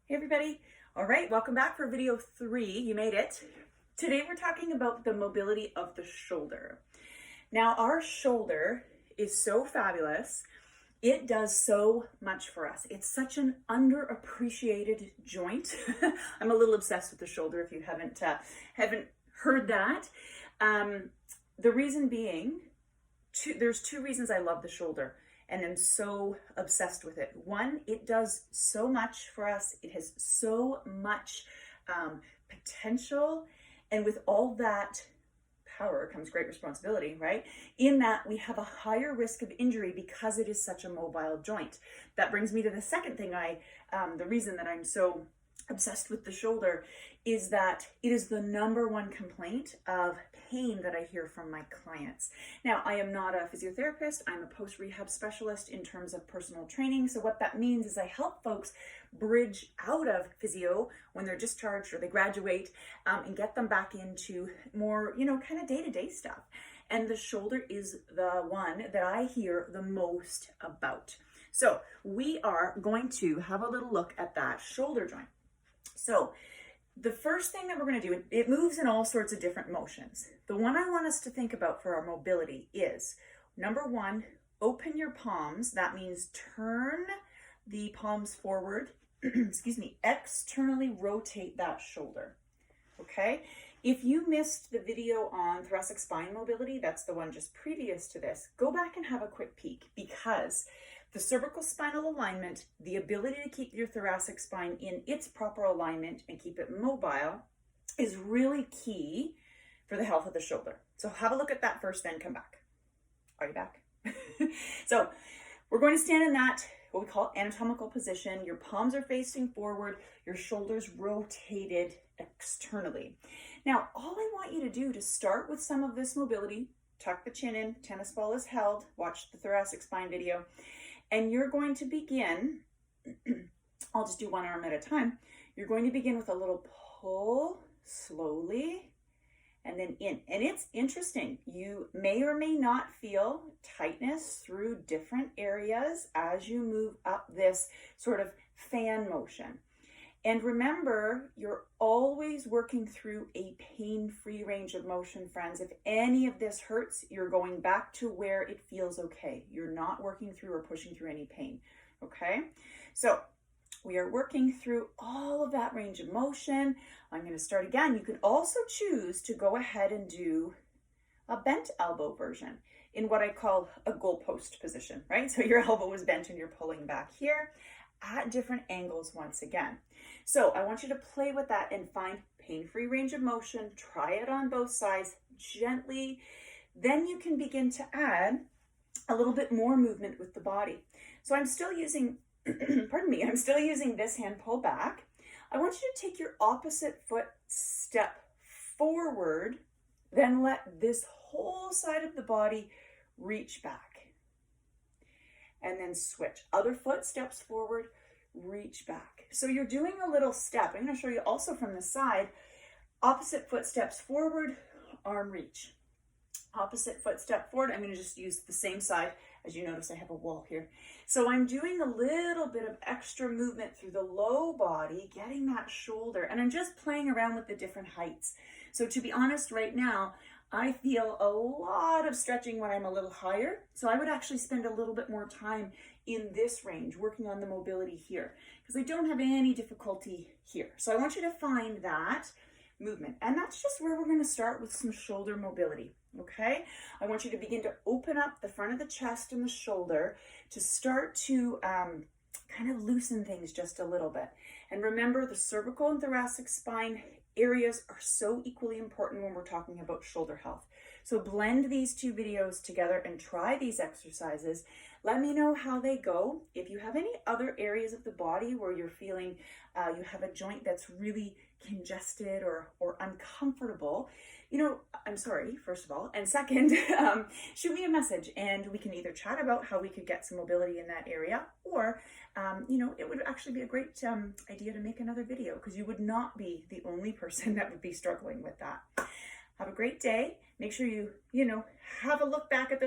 Hey everybody. All right, welcome back for video 3. You made it. Today we're talking about the mobility of the shoulder. Now our shoulder is so fabulous. It does so much for us. It's such an underappreciated joint. I'm a little obsessed with the shoulder if you haven't heard that. The reason being, there's two reasons I love the shoulder and I'm so obsessed with it. One, it does so much for us. It has so much potential, and with all that power comes great responsibility, right? In that we have a higher risk of injury because it is such a mobile joint. That brings me to the second thing the reason that I'm so obsessed with the shoulder is that it is the #1 complaint of pain that I hear from my clients. Now, I am not a physiotherapist. I'm a post-rehab specialist in terms of personal training. So what that means is I help folks bridge out of physio when they're discharged or they graduate and get them back into more, kind of day-to-day stuff. And the shoulder is the one that I hear the most about. So we are going to have a little look at that shoulder joint. So the first thing that we're going to do, it moves in all sorts of different motions. The one I want us to think about for our mobility is, #1, open your palms. That means turn the palms forward, externally rotate that shoulder, okay? If you missed the video on thoracic spine mobility, that's the one just previous to this, go back and have a quick peek, because the cervical spinal alignment, the ability to keep your thoracic spine in its proper alignment and keep it mobile, is really key for the health of the shoulder. So have a look at that first, then come back. Are you back? So we're going to stand in that, what we call anatomical position. Your palms are facing forward, your shoulders rotated externally. Now, all I want you to do to start with some of this mobility, tuck the chin in, tennis ball is held, watch the thoracic spine video, and you're going to begin, I'll just do one arm at a time. You're going to begin with a little pull slowly and then in. And it's interesting. You may or may not feel tightness through different areas as you move up this sort of fan motion. And remember, you're always working through a pain-free range of motion, friends. If any of this hurts, you're going back to where it feels okay. You're not working through or pushing through any pain, okay? So we are working through all of that range of motion. I'm going to start again. You can also choose to go ahead and do a bent elbow version in what I call a goalpost position, right? So your elbow is bent and you're pulling back here at different angles once again. So I want you to play with that and find pain-free range of motion. Try it on both sides gently. Then you can begin to add a little bit more movement with the body. So I'm still using, I'm still using this hand pull back. I want you to take your opposite foot step forward, then let this whole side of the body reach back. And then switch. Other foot steps forward, reach back. So you're doing a little step. I'm going to show you also from the side. Opposite foot steps forward, arm reach. Opposite foot step forward. I'm going to just use the same side. As you notice, I have a wall here. So I'm doing a little bit of extra movement through the low body, getting that shoulder, and I'm just playing around with the different heights. So to be honest, right now, I feel a lot of stretching when I'm a little higher. So I would actually spend a little bit more time in this range, working on the mobility here, because I don't have any difficulty here. So I want you to find that movement. And that's just where we're going to start with some shoulder mobility, okay? I want you to begin to open up the front of the chest and the shoulder to start to kind of loosen things just a little bit. And remember, the cervical and thoracic spine areas are so equally important when we're talking about shoulder health. So blend these two videos together and try these exercises. Let me know how they go. If you have any other areas of the body where you're feeling you have a joint that's really congested or uncomfortable, I'm sorry, first of all. And second, shoot me a message and we can either chat about how we could get some mobility in that area, or, it would actually be a great idea to make another video, because you would not be the only person that would be struggling with that. Have a great day. Make sure you, have a look back at those